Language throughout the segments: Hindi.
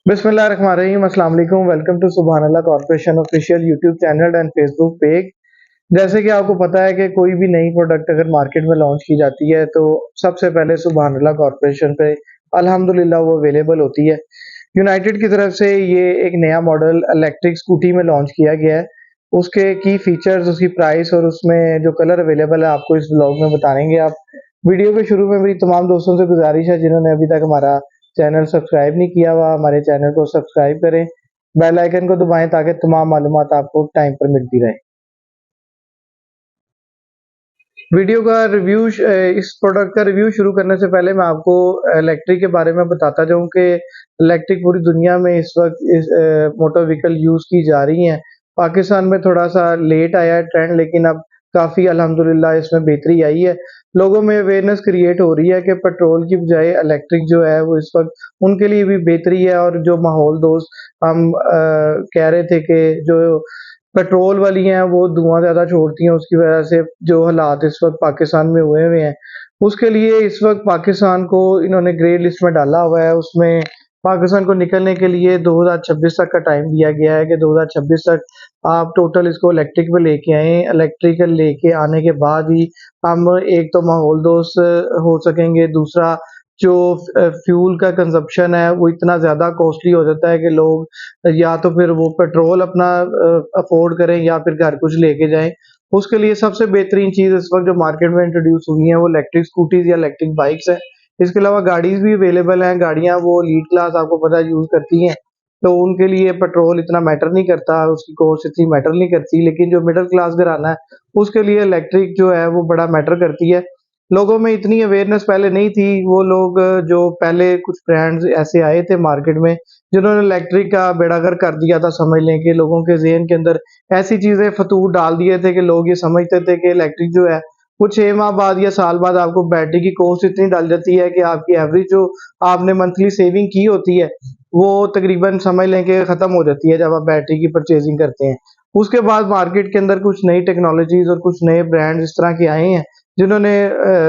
बिस्मिल्लाहिर्रहमानिर्रहीम। अस्सलाम वालेकुम। Welcome to Subhan Allah corporation official YouTube channel and Facebook page. जैसे कि आपको पता है कि कोई भी नई प्रोडक्ट अगर मार्केट में लॉन्च की जाती है तो सबसे पहले सुभान अल्लाह कॉर्पोरेशन पे अल्हम्दुलिल्लाह वो अवेलेबल होती है। यूनाइटेड की तरफ से ये एक नया मॉडल इलेक्ट्रिक स्कूटी में लॉन्च किया गया है। उसके की फीचर्स, उसकी प्राइस और उसमें जो कलर अवेलेबल है आपको इस ब्लॉग में बताएंगे। आप वीडियो के शुरू में मेरी तमाम दोस्तों से गुजारिश है जिन्होंने अभी तक हमारा चैनल सब्सक्राइब नहीं किया हुआ, हमारे चैनल को सब्सक्राइब करें, बेल आइकन को दबाएं ताकि तमाम मालूमात आपको टाइम पर मिलती रहे। वीडियो का रिव्यू इस प्रोडक्ट का रिव्यू शुरू करने से पहले मैं आपको इलेक्ट्रिक के बारे में बताता जाऊं कि इलेक्ट्रिक पूरी दुनिया में इस वक्त इस मोटर व्हीकल यूज की जा रही हैं। पाकिस्तान में थोड़ा सा लेट आया है ट्रेंड, लेकिन अब काफ़ी अल्हम्दुलिल्लाह इसमें बेहतरी आई है। लोगों में अवेयरनेस क्रिएट हो रही है कि पेट्रोल की बजाय इलेक्ट्रिक जो है वो इस वक्त उनके लिए भी बेहतरी है। और जो माहौल दोस्त हम कह रहे थे कि जो पेट्रोल वाली हैं वो धुआं ज़्यादा छोड़ती हैं, उसकी वजह से जो हालात इस वक्त पाकिस्तान में हुए हुए हैं, उसके लिए इस वक्त पाकिस्तान को इन्होंने ग्रे लिस्ट में डाला हुआ है। उसमें पाकिस्तान को निकलने के लिए 2026 तक का टाइम दिया गया है कि 2026 तक आप टोटल इसको इलेक्ट्रिक पे लेके आएँ। इलेक्ट्रिकल लेके आने के बाद ही हम एक तो माहौल दोस्त हो सकेंगे, दूसरा जो फ्यूल का कंज़म्पशन है वो इतना ज़्यादा कॉस्टली हो जाता है कि लोग या तो फिर वो पेट्रोल अपना अफ़ोर्ड करें या फिर घर कुछ लेके जाएँ। उसके लिए सबसे बेहतरीन चीज़ इस वक़्त जो मार्केट में इंट्रोड्यूस हुई है वो इलेक्ट्रिक स्कूटीज़ या इलेक्ट्रिक बाइक्स हैं। इसके अलावा गाड़ीज़ भी अवेलेबल हैं। गाड़ियाँ वो लीड क्लास आपको पता है यूज़ करती हैं, तो उनके लिए पेट्रोल इतना मैटर नहीं करता, उसकी कॉस्ट इतनी मैटर नहीं करती। लेकिन जो मिडल क्लास घराना है उसके लिए इलेक्ट्रिक जो है वो बड़ा मैटर करती है। लोगों में इतनी अवेयरनेस पहले नहीं थी। वो लोग जो पहले कुछ ब्रांड्स ऐसे आए थे मार्केट में जिन्होंने इलेक्ट्रिक का बेड़ागर कर दिया था। समझ लें कि लोगों के ज़हन के अंदर ऐसी चीज़ें फ़तूर डाल दिए थे कि लोग ये समझते थे कि इलेक्ट्रिक जो है वो 6 माह बाद या साल बाद आपको बैटरी की कॉस्ट इतनी डल जाती है कि आपकी एवरेज जो आपने मंथली सेविंग की होती है वो तकरीबन समझ लें कि ख़त्म हो जाती है जब आप बैटरी की परचेज़िंग करते हैं। उसके बाद मार्केट के अंदर कुछ नई टेक्नोलॉजीज़ और कुछ नए ब्रांड्स इस तरह के आए हैं जिन्होंने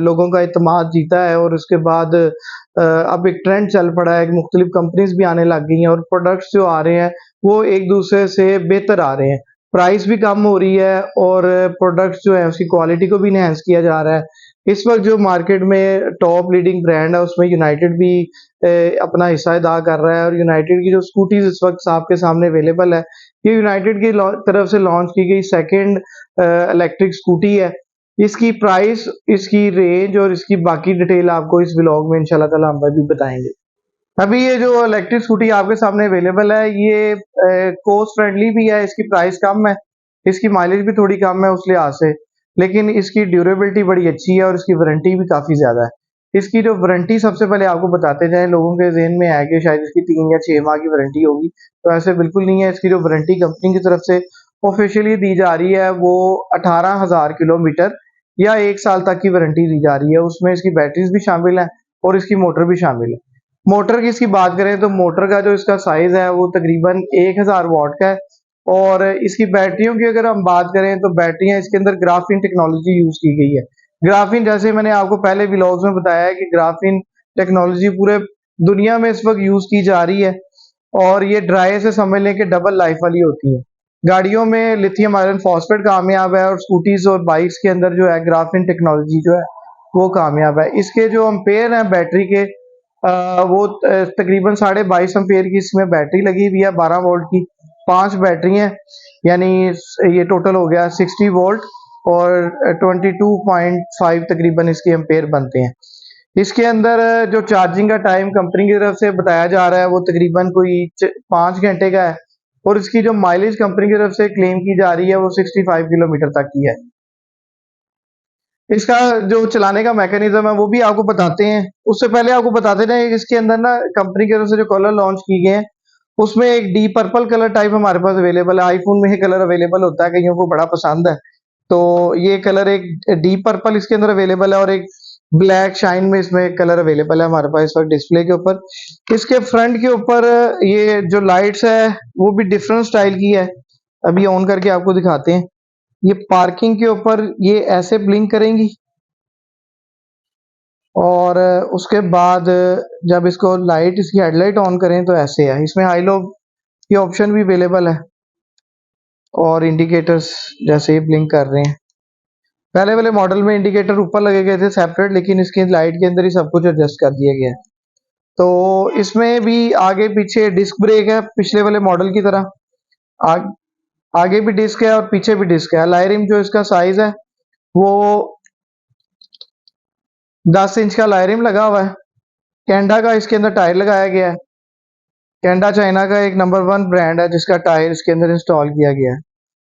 लोगों का इत्तेमाद जीता है। और उसके बाद अब एक ट्रेंड चल पड़ा है कि मुख्तलिफ कंपनीज भी आने लग गई हैं और प्रोडक्ट्स जो आ रहे हैं वो एक दूसरे से बेहतर आ रहे हैं। प्राइस भी कम हो रही है और प्रोडक्ट्स जो है उसकी क्वालिटी को भी इनहेंस किया जा रहा है। इस वक्त जो मार्केट में टॉप लीडिंग ब्रांड है उसमें यूनाइटेड भी अपना हिस्सा अदा कर रहा है। और यूनाइटेड की जो स्कूटीज इस वक्त आपके सामने अवेलेबल है, ये यूनाइटेड की तरफ से लॉन्च की गई सेकेंड इलेक्ट्रिक स्कूटी है। इसकी प्राइस, इसकी रेंज और इसकी बाकी डिटेल आपको इस व्लॉग में इंशाल्लाह ताला हम अभी बताएंगे। अभी ये जो इलेक्ट्रिक स्कूटी आपके सामने अवेलेबल है ये कॉस्ट फ्रेंडली भी है, इसकी प्राइस कम है, इसकी माइलेज भी थोड़ी कम है उस लिहाज से, लेकिन इसकी ड्यूरेबिलिटी बड़ी अच्छी है और इसकी वारंटी भी काफ़ी ज़्यादा है। इसकी जो वारंटी सबसे पहले आपको बताते जाएँ, लोगों के ज़हन में है कि शायद इसकी 3 या 6 माह की वारंटी होगी, तो ऐसे बिल्कुल नहीं है। इसकी जो वारंटी कंपनी की तरफ से ऑफिशियली दी जा रही है वो 18,000 किलोमीटर या 1 साल तक की वारंटी दी जा रही है। उसमें इसकी बैटरीज़ भी शामिल हैं और इसकी मोटर भी शामिल है। मोटर की इसकी बात करें तो मोटर का जो इसका साइज़ है वो तकरीबन 1000 वॉट का है। और इसकी बैटरियों की अगर हम बात करें तो बैटरियाँ इसके अंदर ग्राफीन टेक्नोलॉजी यूज़ की गई है। ग्राफीन, जैसे मैंने आपको पहले व्लॉग्स में बताया है कि ग्राफीन टेक्नोलॉजी पूरे दुनिया में इस वक़्त यूज़ की जा रही है और ये ड्राई से समझ लें कि डबल लाइफ वाली होती है। गाड़ियों में लिथियम आयरन फॉस्फेट कामयाब है और स्कूटीज़ और बाइक्स के अंदर जो है ग्राफीन टेक्नोलॉजी जो है वो कामयाब है। इसके जो एम्पेयर हैं बैटरी के वो तकरीबन 22.5 एम्पेयर की इसमें बैटरी लगी हुई है 12 वोल्ट की। 5 बैटरी हैं, यानी ये टोटल हो गया 60 वोल्ट और 22.5 तकरीबन इसके एम्पेयर बनते हैं। इसके अंदर जो चार्जिंग का टाइम कंपनी की तरफ से बताया जा रहा है वो तकरीबन कोई 5 घंटे का है और इसकी जो माइलेज कंपनी की तरफ से क्लेम की जा रही है वो 65 किलोमीटर तक की है। इसका जो चलाने का मैकेनिज्म है वो भी आपको बताते हैं। उससे पहले आपको बताते हैं इसके अंदर ना कंपनी की तरफ से जो कलर लॉन्च किए गए हैं उसमें एक डीप पर्पल कलर टाइप हमारे पास अवेलेबल है। आईफोन में ये कलर अवेलेबल होता है, कईयों को बड़ा पसंद है, तो ये कलर एक डीप पर्पल इसके अंदर अवेलेबल है और एक ब्लैक शाइन में इसमें कलर अवेलेबल है हमारे पास इस वक्त डिस्प्ले के ऊपर। इसके फ्रंट के ऊपर ये जो लाइट्स है वो भी डिफरेंट स्टाइल की है। अभी ऑन करके आपको दिखाते हैं। ये पार्किंग के ऊपर ये ऐसे ब्लिंक करेंगी और उसके बाद जब इसको लाइट इसकी हेडलाइट ऑन करें तो ऐसे है। इसमें हाई लो की ऑप्शन भी अवेलेबल है और इंडिकेटर्स जैसे ही ब्लिंक कर रहे हैं। पहले वाले मॉडल में इंडिकेटर ऊपर लगे गए थे सेपरेट, लेकिन इसकी लाइट के अंदर ही सब कुछ एडजस्ट कर दिया गया है। तो इसमें भी आगे पीछे डिस्क ब्रेक है पिछले वाले मॉडल की तरह। आग, आगे भी डिस्क है और पीछे भी डिस्क है। अलाय रिम जो इसका साइज है वो 10 इंच का अलाय रिम लगा हुआ है। कैंडा का इसके अंदर टायर लगाया गया है। कैंडा चाइना का एक नंबर 1 ब्रांड है जिसका टायर इसके अंदर इंस्टॉल किया गया है।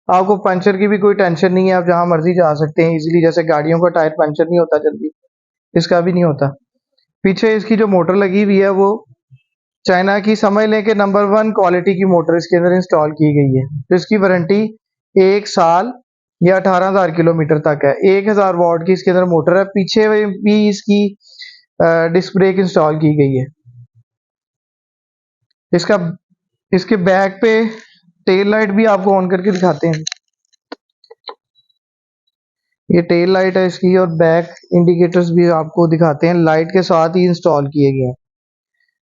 आपको पंचर की भी कोई टेंशन नहीं है, आप जहां मर्जी जा सकते हैं इजीली। जैसे गाड़ियों का टायर पंचर नहीं होता जल्दी, इसका भी नहीं होता। पीछे इसकी जो मोटर लगी हुई है वो चाइना की समझ लें कि नंबर 1 क्वालिटी की मोटर इसके अंदर इंस्टॉल की गई है। तो इसकी वारंटी 1 साल या 18,000 किलोमीटर तक है। 1000 वॉट की इसके अंदर मोटर है। पीछे भी इसकी डिस्क ब्रेक इंस्टॉल की गई है। इसका इसके बैक पे टेल लाइट भी आपको ऑन करके दिखाते हैं। ये टेल लाइट है इसकी और बैक इंडिकेटर्स भी आपको दिखाते हैं, लाइट के साथ ही इंस्टॉल किए गए हैं।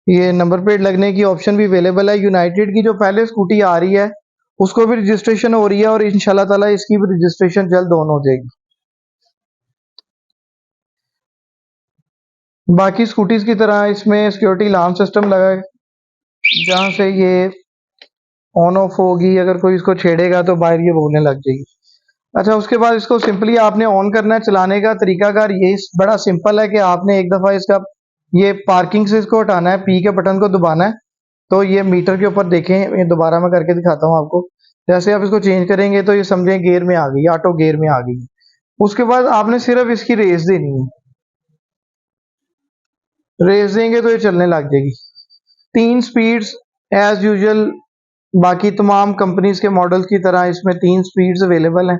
ये नंबर प्लेट लगने की ऑप्शन भी अवेलेबल है। यूनाइटेड की जो पहले स्कूटी आ रही है उसको भी रजिस्ट्रेशन हो रही है और इंशाल्लाह ताला इसकी भी रजिस्ट्रेशन जल्द ऑन हो जाएगी। बाकी स्कूटीज की तरह इसमें सिक्योरिटी अलार्म सिस्टम लगा है, जहां से ये ऑन ऑफ होगी। अगर कोई इसको छेड़ेगा तो बाहर ये बोलने लग जाएगी। अच्छा, उसके बाद इसको सिंपली आपने ऑन करना है। चलाने का तरीकाकार ये बड़ा सिंपल है कि आपने एक दफ़ा इसका ये पार्किंग से इसको हटाना है, पी के बटन को दबाना है। तो ये मीटर के ऊपर देखें, ये दोबारा मैं करके दिखाता हूँ आपको। जैसे आप इसको चेंज करेंगे तो ये समझें गियर में आ गई, ऑटो गियर में आ गई। उसके बाद आपने सिर्फ इसकी रेस देनी है। रेस देंगे तो ये चलने लग जाएगी। 3 स्पीड्स एज यूजुअल बाकी तमाम कंपनीज के मॉडल्स की तरह इसमें 3 स्पीड्स अवेलेबल हैं।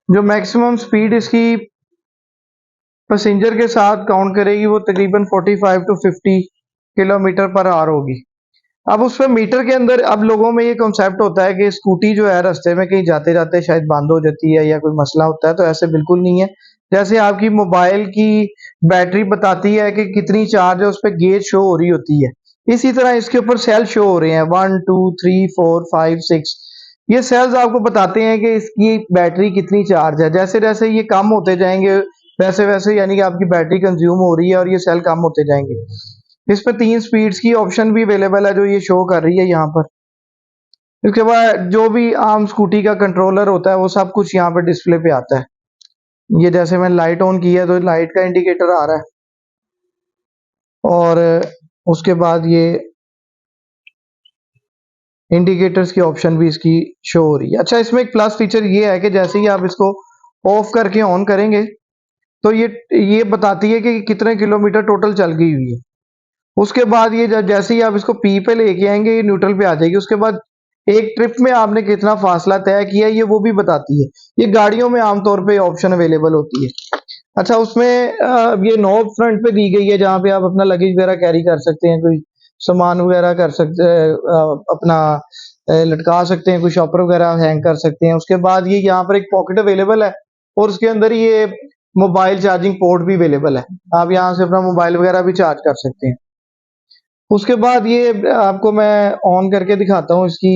जो मैक्सिमम स्पीड इसकी पैसेंजर के साथ काउंट करेगी वो तकरीबन 45 टू 50 किलोमीटर पर आवर होगी। अब उसमें मीटर के अंदर अब लोगों में ये कॉन्सेप्ट होता है कि स्कूटी जो है रास्ते में कहीं जाते जाते शायद बंद हो जाती है या कोई मसला होता है, तो ऐसे बिल्कुल नहीं है। जैसे आपकी मोबाइल की बैटरी बताती है कि कितनी चार्ज है, उस पर गेज शो हो रही होती है, इसी तरह इसके ऊपर सेल शो हो रहे हैं 1 2 3 4 5 6। ये सेल्स आपको बताते हैं कि इसकी बैटरी कितनी चार्ज है। जैसे जैसे ये कम होते जाएंगे वैसे वैसे यानी कि आपकी बैटरी कंज्यूम हो रही है और ये सेल कम होते जाएंगे। इस पे 3 स्पीड्स की ऑप्शन भी अवेलेबल है जो ये शो कर रही है यहाँ पर। इसके बाद जो भी आम स्कूटी का कंट्रोलर होता है वो सब कुछ यहाँ पर डिस्प्ले पे आता है। ये जैसे मैंने लाइट ऑन की है तो लाइट का इंडिकेटर आ रहा है और उसके बाद ये इंडिकेटर्स की ऑप्शन भी इसकी शो हो रही है। अच्छा, इसमें एक प्लस फीचर ये है कि जैसे ही आप इसको ऑफ करके ऑन करेंगे तो ये बताती है कि कितने किलोमीटर टोटल चल गई हुई है। उसके बाद ये जैसे ही आप इसको पी पे लेके आएंगे ये न्यूट्रल पे आ जाएगी। उसके बाद एक ट्रिप में आपने कितना फासला तय किया ये वो भी बताती है। ये गाड़ियों में आमतौर पे ऑप्शन अवेलेबल होती है। अच्छा, उसमें ये नॉब फ्रंट पे दी गई है जहाँ पे आप अपना लगेज वगैरह कैरी कर सकते हैं, कोई सामान वगैरह कर सकते अपना लटका सकते हैं, कोई शॉपर वगैरह हैंग कर सकते हैं। उसके बाद ये यहाँ पर एक पॉकेट अवेलेबल है और उसके अंदर ये मोबाइल चार्जिंग पोर्ट भी अवेलेबल है। आप यहाँ से अपना मोबाइल वगैरह भी चार्ज कर सकते हैं। उसके बाद ये आपको मैं ऑन करके दिखाता हूँ इसकी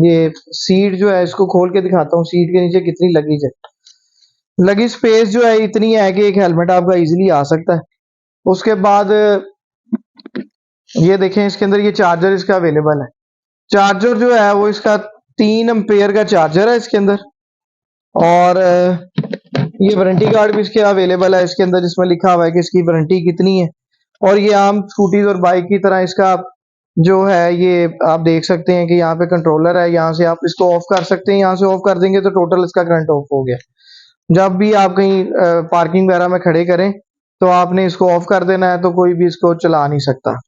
ये सीट जो है, इसको खोल के दिखाता हूँ सीट के नीचे कितनी लगेज है। लगेज स्पेस जो है इतनी है कि एक हेलमेट आपका इजीली आ सकता है। उसके बाद ये देखें इसके अंदर ये चार्जर इसका अवेलेबल है। चार्जर जो है वो इसका 3 एम्पेयर का चार्जर है इसके अंदर। और ये वारंटी कार्ड भी इसके अवेलेबल है इसके अंदर जिसमें लिखा हुआ है कि इसकी वारंटी कितनी है। और ये आम स्कूटीज और बाइक की तरह इसका जो है ये आप देख सकते हैं कि यहाँ पे कंट्रोलर है, यहाँ से आप इसको ऑफ कर सकते हैं। यहाँ से ऑफ कर देंगे तो टोटल इसका करंट ऑफ हो गया। जब भी आप कहीं पार्किंग वगैरह में खड़े करें तो आपने इसको ऑफ कर देना है, तो कोई भी इसको चला नहीं सकता।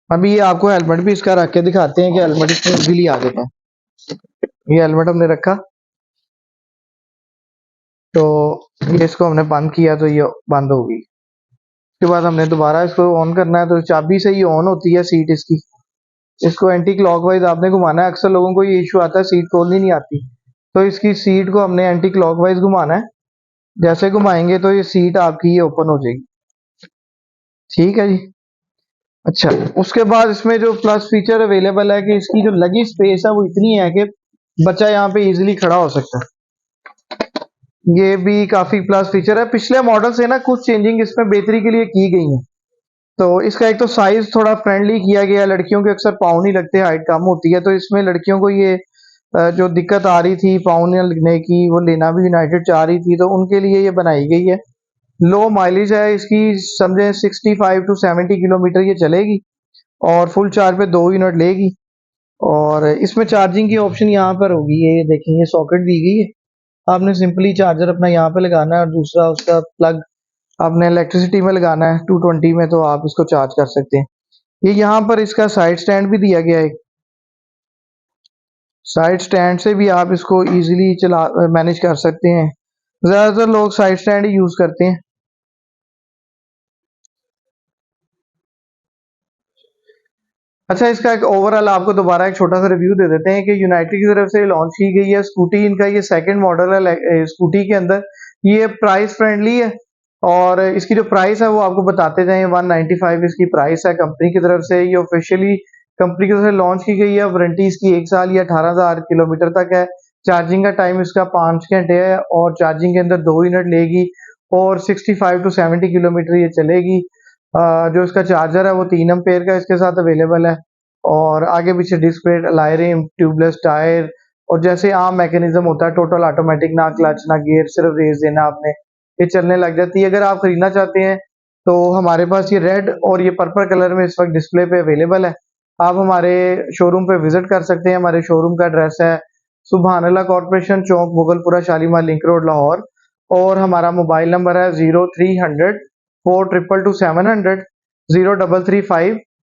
अभी ये आपको हेलमेट भी इसका रख के दिखाते हैं कि हेलमेट इसमें इजीली आ जाता है। ये हेलमेट हमने रखा तो ये इसको हमने बंद किया तो ये बंद होगी। उसके बाद हमने दोबारा इसको ऑन करना है तो चाबी से ही ऑन होती है सीट इसकी। इसको एंटी क्लॉकवाइज आपने घुमाना है। अक्सर लोगों को ये इशू आता है सीट खोलनी नहीं आती, तो इसकी सीट को हमने एंटी क्लॉकवाइज घुमाना है जैसे घुमाएंगे तो ये सीट आपकी ये ओपन हो जाएगी। ठीक है जी। अच्छा, उसके बाद इसमें जो प्लस फीचर अवेलेबल है कि इसकी जो लगी स्पेस है वो इतनी है कि बच्चा यहाँ पे इजीली खड़ा हो सकता है। ये भी काफी प्लस फीचर है। पिछले मॉडल से ना कुछ चेंजिंग इसमें बेहतरी के लिए की गई है। तो इसका एक तो साइज थोड़ा फ्रेंडली किया गया है। लड़कियों के अक्सर पाँव नहीं लगते, हाइट कम होती है, तो इसमें लड़कियों को ये जो दिक्कत आ रही थी पाँव न लगने की, वो लेना भी यूनाइटेड चाह रही थी, तो उनके लिए ये बनाई गई है। लो माइलेज है इसकी, समझे 65 टू 70 किलोमीटर ये चलेगी और फुल चार्ज पे 2 यूनिट लेगी। और इसमें चार्जिंग की ऑप्शन यहाँ पर होगी, ये देखेंगे सॉकेट दी गई है। आपने सिंपली चार्जर अपना यहाँ पे लगाना है और दूसरा उसका प्लग आपने इलेक्ट्रिसिटी में लगाना है 220 में, तो आप इसको चार्ज कर सकते हैं। ये यहाँ पर इसका साइड स्टैंड भी दिया गया है। साइड स्टैंड से भी आप इसको इजीली चला मैनेज कर सकते हैं। ज़्यादातर लोग साइड स्टैंड ही यूज़ करते हैं। अच्छा, इसका एक ओवरऑल आपको दोबारा एक छोटा सा रिव्यू दे देते हैं कि यूनाइटेड की तरफ से लॉन्च की गई है स्कूटी। इनका ये सेकंड मॉडल है स्कूटी के अंदर। ये प्राइस फ्रेंडली है और इसकी जो प्राइस है वो आपको बताते जाएं। 195 इसकी प्राइस है कंपनी की तरफ से। ये ऑफिशियली कंपनी की तरफ से लॉन्च की गई है। वारंटी इसकी 1 साल या 18,000 किलोमीटर तक है। चार्जिंग का टाइम इसका 5 घंटे है और चार्जिंग के अंदर 2 यूनिट लेगी और 65 टू 70 किलोमीटर ये चलेगी। जो इसका चार्जर है वो 3 एम्पेयर का इसके साथ अवेलेबल है और आगे पीछे disc brake, alloy rim, tubeless tyre और जैसे आम मैकेनिज्म होता है टोटल ऑटोमेटिक, ना क्लच ना गियर, सिर्फ रेस देना आपने, ये चलने लग जाती है। अगर आप खरीदना चाहते हैं तो हमारे पास ये रेड और ये पर्पल कलर में इस वक्त डिस्प्ले पे अवेलेबल है। आप हमारे शोरूम पे विजिट कर सकते हैं। हमारे शोरूम का एड्रेस है सुभान अल्लाह कॉर्पोरेशन चौक, मुगलपुरा, शालीमार लिंक रोड, लाहौर। और हमारा मोबाइल नंबर है 0300 422 700, 0335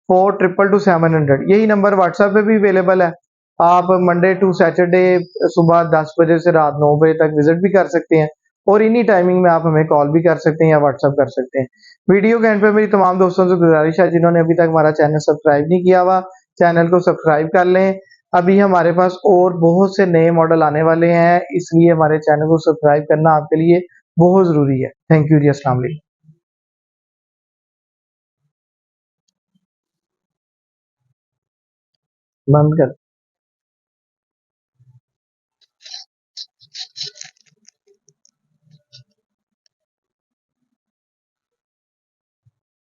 422 700। यही नंबर व्हाट्सएप पे भी अवेलेबल है। आप मंडे टू सैटरडे सुबह 10 बजे से रात 9 बजे तक विजिट भी कर सकते हैं और इन्हीं टाइमिंग में आप हमें कॉल भी कर सकते हैं या व्हाट्सएप कर सकते हैं। वीडियो के एंड पे मेरी तमाम दोस्तों से गुजारिश है जिन्होंने अभी तक हमारा चैनल सब्सक्राइब नहीं किया हुआ, चैनल को सब्सक्राइब कर लें। अभी हमारे पास और बहुत से नए मॉडल आने वाले हैं, इसलिए हमारे चैनल को सब्सक्राइब करना आपके लिए बहुत ज़रूरी है। थैंक यू जी, अस्सलाम वालेकुम। बंद कर।